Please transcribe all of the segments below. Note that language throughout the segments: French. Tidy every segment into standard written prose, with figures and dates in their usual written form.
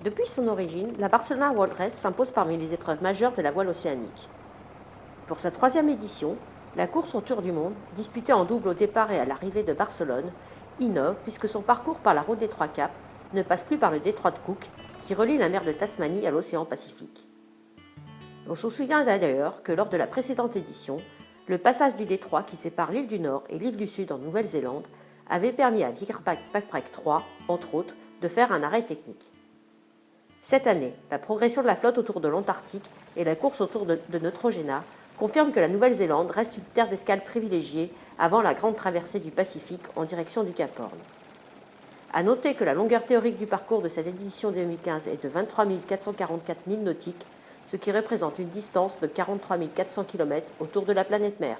Depuis son origine, la Barcelona World Race s'impose parmi les épreuves majeures de la voile océanique. Pour sa troisième édition, la course autour du monde, disputée en double au départ et à l'arrivée de Barcelone, innove puisque son parcours par la route des Trois Caps ne passe plus par le détroit de Cook, qui relie la mer de Tasmanie à l'océan Pacifique. On se souvient d'ailleurs que lors de la précédente édition, le passage du détroit qui sépare l'île du Nord et l'île du Sud en Nouvelle-Zélande avait permis à Vickers Packprack 3, entre autres, de faire un arrêt technique. Cette année, la progression de la flotte autour de l'Antarctique et la course autour de Neutrogena confirment que la Nouvelle-Zélande reste une terre d'escale privilégiée avant la grande traversée du Pacifique en direction du Cap Horn. A noter que la longueur théorique du parcours de cette édition 2015 est de 23 444 milles nautiques, ce qui représente une distance de 43 400 km autour de la planète Mère.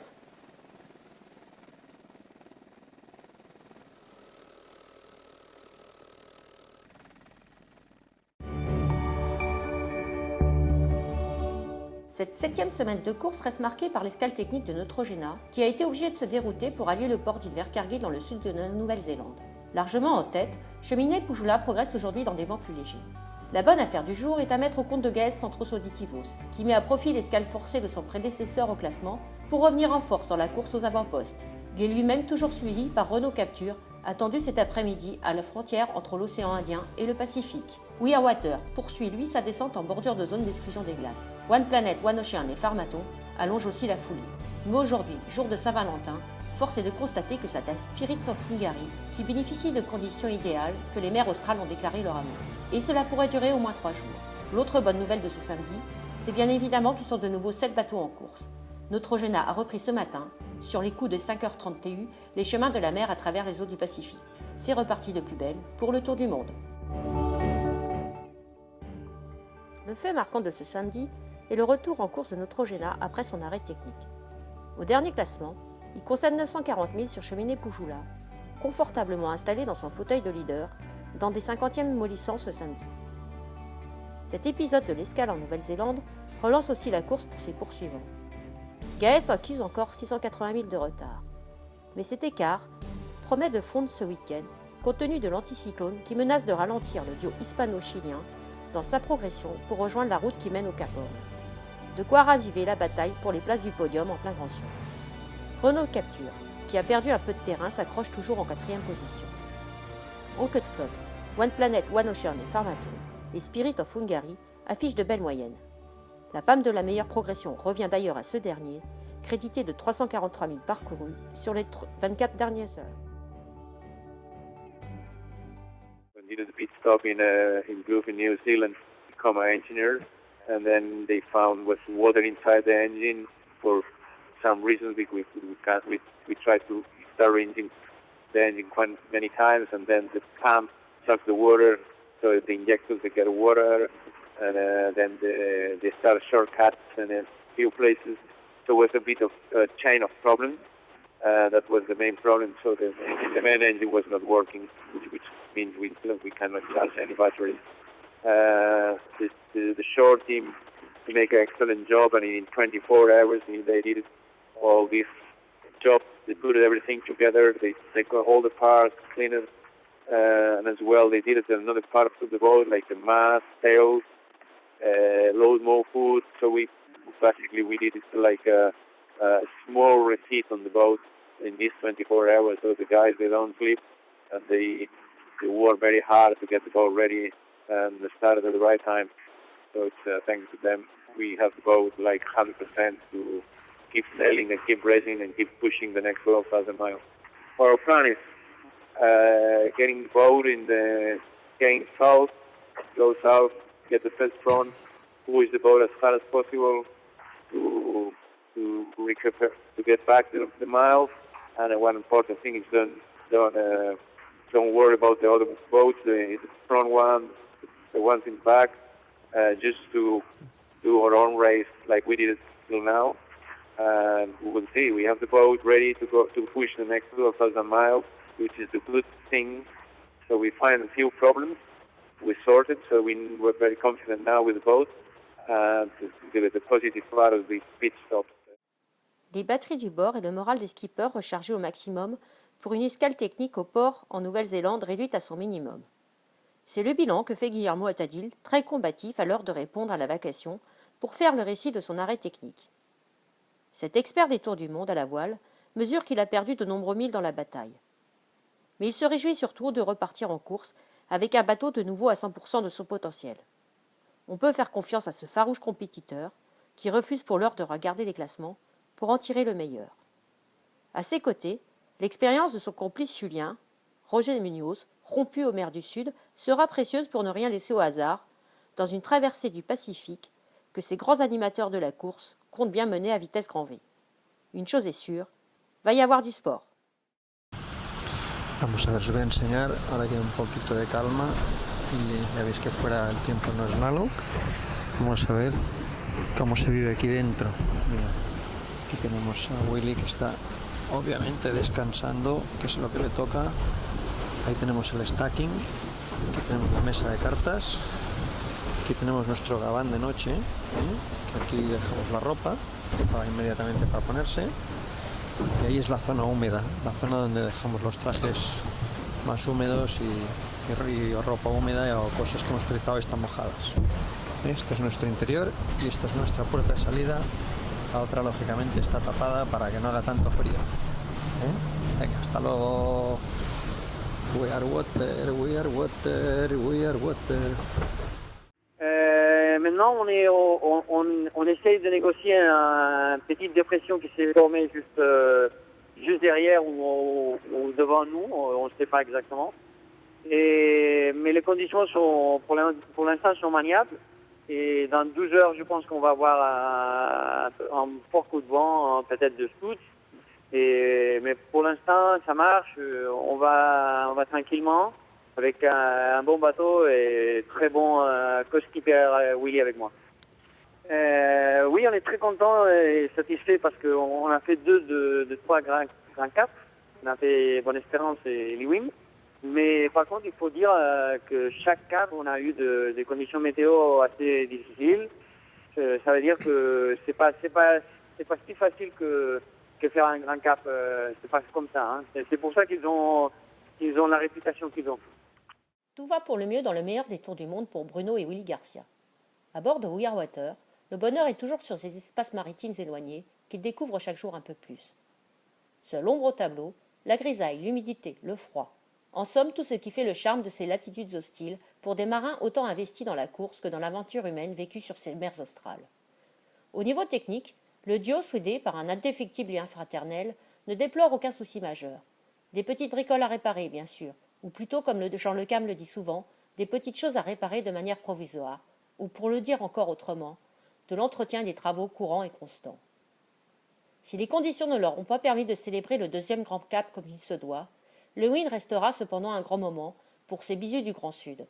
Cette 7e semaine de course reste marquée par l'escale technique de Neutrogena, qui a été obligé de se dérouter pour allier le port d'Invercargill dans le sud de la Nouvelle-Zélande. Largement en tête, Cheminée Poujoula progresse aujourd'hui dans des vents plus légers. La bonne affaire du jour est à mettre au compte de Gaes Centros Auditivos, qui met à profit l'escale forcée de son prédécesseur au classement pour revenir en force dans la course aux avant-postes. Il est lui-même toujours suivi par Renault Capture, attendu cet après-midi à la frontière entre l'océan Indien et le Pacifique. We Are Water poursuit lui sa descente en bordure de zone d'exclusion des glaces. One Planet, One Ocean et Pharmaton allongent aussi la foulée. Mais aujourd'hui, jour de Saint-Valentin, force est de constater que c'est à Spirits of Hungary qui bénéficie de conditions idéales que les mers australes ont déclaré leur amour. Et cela pourrait durer au moins 3 jours. L'autre bonne nouvelle de ce samedi, c'est bien évidemment qu'ils sont de nouveau 7 bateaux en course. Neutrogena a repris ce matin, sur les coups de 5h30 TU, les chemins de la mer à travers les eaux du Pacifique. C'est reparti de plus belle pour le tour du monde. Le fait marquant de ce samedi est le retour en course de Neutrogena après son arrêt technique. Au dernier classement, il concède 940 000 sur Cheminée Poujoula, confortablement installé dans son fauteuil de leader, dans des 50e mollissants ce samedi. Cet épisode de l'escale en Nouvelle-Zélande relance aussi la course pour ses poursuivants. Gaes accuse encore 680 000 de retard. Mais cet écart promet de fondre ce week-end, compte tenu de l'anticyclone qui menace de ralentir le duo hispano-chilien dans sa progression pour rejoindre la route qui mène au Cap Horn. De quoi raviver la bataille pour les places du podium en plein grand sud. Renault Capture, qui a perdu un peu de terrain, s'accroche toujours en 4e position. En queue de flotte, One Planet, One Ocean et Pharmaton, et Spirit of Hungary affichent de belles moyennes. La palme de la meilleure progression revient d'ailleurs à ce dernier, crédité de 343 000 parcourus sur les 24 dernières heures. We did a pit stop in Bluff in New Zealand, become an engineer, and then they found was water inside the engine for some reasons. We tried to start rinsing the engine quite many times, and then the pump sucks the water, so the injectors they get water, and then they start shortcuts in a few places. So it was a bit of a chain of problems. That was the main problem. So the main engine was not working, which means we cannot charge any batteries. The short team make an excellent job, and in 24 hours they did all this job. They put everything together. They got all the parts, cleaned it, and as well they did it in another parts of the boat, like the mast, tails, load more food. So we did it like a small repeat on the boat in these 24 hours. So the guys, they don't sleep, and they work very hard to get the boat ready and start at the right time. So it's thanks to them, we have the boat like 100% to keep sailing and keep racing and keep pushing the next 12,000 miles. Our plan is getting the boat getting south, go south, get the first front, push the boat as far as possible to recover, to get back to the miles. And one important thing is don't worry about the other boats, the front one, the ones in back, just to do our own race like we did it till now. And we will see. We have the boat ready to go to push the next 12,000 miles, which is a good thing. So we find a few problems. We sorted, so we're very confident now with the boat. And the positive part of the pit stop. Les batteries du bord et le moral des skippers rechargés au maximum pour une escale technique au port en Nouvelle-Zélande réduite à son minimum. C'est le bilan que fait Guillermo Altadil, très combatif à l'heure de répondre à la vacation, pour faire le récit de son arrêt technique. Cet expert des tours du monde à la voile mesure qu'il a perdu de nombreux milles dans la bataille. Mais il se réjouit surtout de repartir en course avec un bateau de nouveau à 100% de son potentiel. On peut faire confiance à ce farouche compétiteur qui refuse pour l'heure de regarder les classements pour en tirer le meilleur. À ses côtés, l'expérience de son complice Julien, Roger Munoz, rompu aux mers du Sud, sera précieuse pour ne rien laisser au hasard dans une traversée du Pacifique que ces grands animateurs de la course comptent bien mener à vitesse grand V. Une chose est sûre, va y avoir du sport. Vamos a ver, os voy a enseñar, ahora que hay un poquito de calma y ya veis que fuera el tiempo no es malo. Vamos a ver cómo se vive aquí dentro. Mira, aquí tenemos a Willy que está obviamente descansando, que es lo que le toca. Ahí tenemos el stacking, aquí tenemos la mesa de cartas, aquí tenemos nuestro gabán de noche, aquí dejamos la ropa inmediatamente para ponerse. Y ahí es la zona húmeda, la zona donde dejamos los trajes más húmedos y ropa húmeda o cosas que hemos utilizado están mojadas. Este es nuestro interior y esta es nuestra puerta de salida. La otra lógicamente está tapada para que no haga tanto frío. Venga, hasta luego. We are water, we are water, we are water. Maintenant, on essaye de négocier une petite dépression qui s'est formée juste derrière ou devant nous, on ne sait pas exactement. Mais les conditions sont, pour l'instant sont maniables. Et dans 12 heures, je pense qu'on va avoir un fort coup de vent, peut-être de scout. Mais pour l'instant, ça marche. On va tranquillement. Avec un bon bateau et très bon co-skipper Willy avec moi. Oui, on est très content et satisfait parce qu'on a fait 2 de 3 grands caps. On a fait Bonne Espérance et Lewin. Mais par contre, il faut dire que chaque cap, on a eu des conditions météo assez difficiles. Ça veut dire que c'est pas si facile que faire un grand cap. C'est pas comme ça. Hein. C'est pour ça qu'ils ont la réputation qu'ils ont. Tout va pour le mieux dans le meilleur des tours du monde pour Bruno et Willy Garcia. À bord de We Are Water, le bonheur est toujours sur ces espaces maritimes éloignés qu'ils découvrent chaque jour un peu plus. Seule ombre au tableau, la grisaille, l'humidité, le froid. En somme, tout ce qui fait le charme de ces latitudes hostiles pour des marins autant investis dans la course que dans l'aventure humaine vécue sur ces mers australes. Au niveau technique, le duo soudé par un indéfectible lien fraternel ne déplore aucun souci majeur. Des petites bricoles à réparer, bien sûr, ou plutôt, comme Jean Le Cam le dit souvent, des petites choses à réparer de manière provisoire, ou pour le dire encore autrement, de l'entretien des travaux courants et constants. Si les conditions ne leur ont pas permis de célébrer le 2e grand cap comme il se doit, le Win restera cependant un grand moment pour ces bisous du Grand Sud.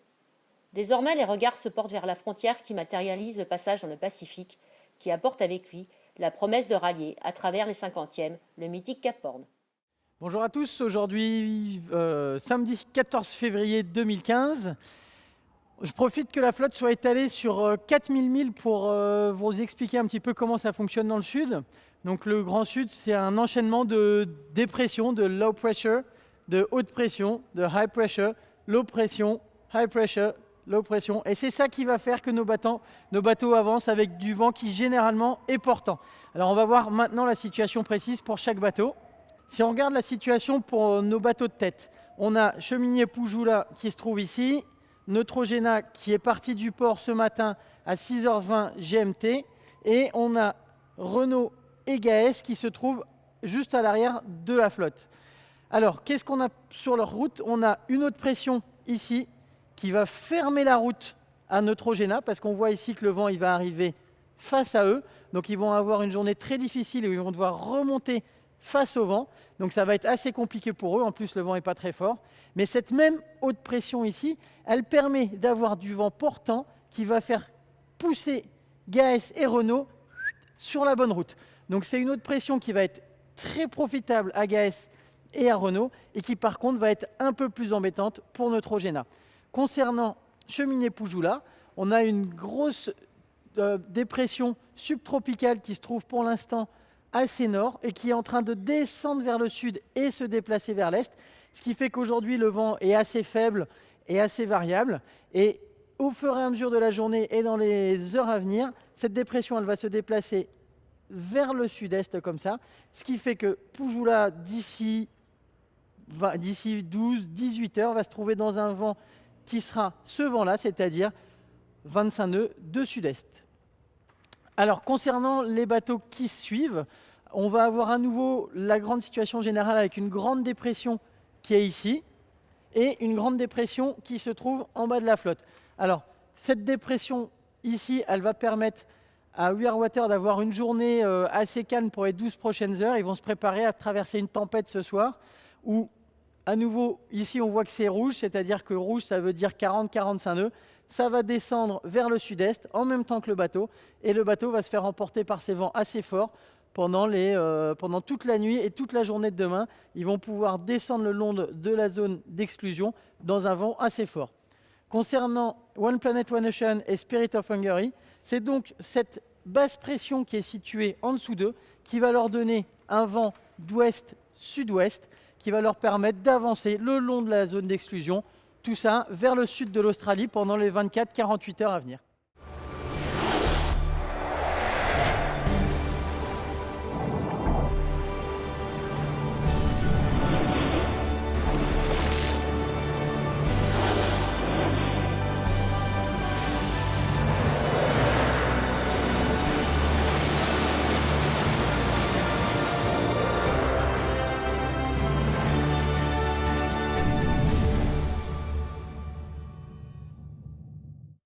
Désormais, les regards se portent vers la frontière qui matérialise le passage dans le Pacifique, qui apporte avec lui la promesse de rallier, à travers les 50e, le mythique Cap Horn. Bonjour à tous, aujourd'hui samedi 14 février 2015. Je profite que la flotte soit étalée sur 4000 milles pour vous expliquer un petit peu comment ça fonctionne dans le sud. Donc le Grand Sud, c'est un enchaînement de dépression, de low pressure, de haute pression, de high pressure, low pression, high pressure, low pression. Et c'est ça qui va faire que nos bateaux avancent avec du vent qui généralement est portant. Alors on va voir maintenant la situation précise pour chaque bateau. Si on regarde la situation pour nos bateaux de tête, on a Cheminier Poujoula qui se trouve ici, Neutrogena qui est parti du port ce matin à 6h20 GMT et on a Renault et Gaès qui se trouvent juste à l'arrière de la flotte. Alors, qu'est-ce qu'on a sur leur route? On a une haute pression ici qui va fermer la route à Neutrogena parce qu'on voit ici que le vent il va arriver face à eux. Donc, ils vont avoir une journée très difficile où ils vont devoir remonter face au vent. Donc, ça va être assez compliqué pour eux. En plus, le vent n'est pas très fort. Mais cette même haute pression ici, elle permet d'avoir du vent portant qui va faire pousser Gaès et Renault sur la bonne route. Donc, c'est une haute pression qui va être très profitable à Gaès et à Renault et qui, par contre, va être un peu plus embêtante pour Neutrogena. Concernant Cheminier Poujoula, on a une grosse dépression subtropicale qui se trouve pour l'instant assez nord et qui est en train de descendre vers le sud et se déplacer vers l'est, ce qui fait qu'aujourd'hui le vent est assez faible est assez variable. Et au fur et à mesure de la journée et dans les heures à venir, cette dépression elle va se déplacer vers le sud-est comme ça, ce qui fait que Poujoula, d'ici 12-18 heures, va se trouver dans un vent qui sera ce vent-là, c'est-à-dire 25 nœuds de sud-est. Alors, concernant les bateaux qui suivent, on va avoir à nouveau la grande situation générale avec une grande dépression qui est ici et une grande dépression qui se trouve en bas de la flotte. Alors, cette dépression ici, elle va permettre à We Are Water d'avoir une journée assez calme pour les 12 prochaines heures. Ils vont se préparer à traverser une tempête ce soir où, à nouveau, ici, on voit que c'est rouge, c'est-à-dire que rouge, ça veut dire 40-45 nœuds. Ça va descendre vers le sud-est en même temps que le bateau et le bateau va se faire emporter par ces vents assez forts pendant toute la nuit et toute la journée de demain. Ils vont pouvoir descendre le long de la zone d'exclusion dans un vent assez fort. Concernant One Planet, One Ocean et Spirit of Hungary, c'est donc cette basse pression qui est située en dessous d'eux qui va leur donner un vent d'ouest-sud-ouest qui va leur permettre d'avancer le long de la zone d'exclusion, tout ça vers le sud de l'Australie pendant les 24-48 heures à venir.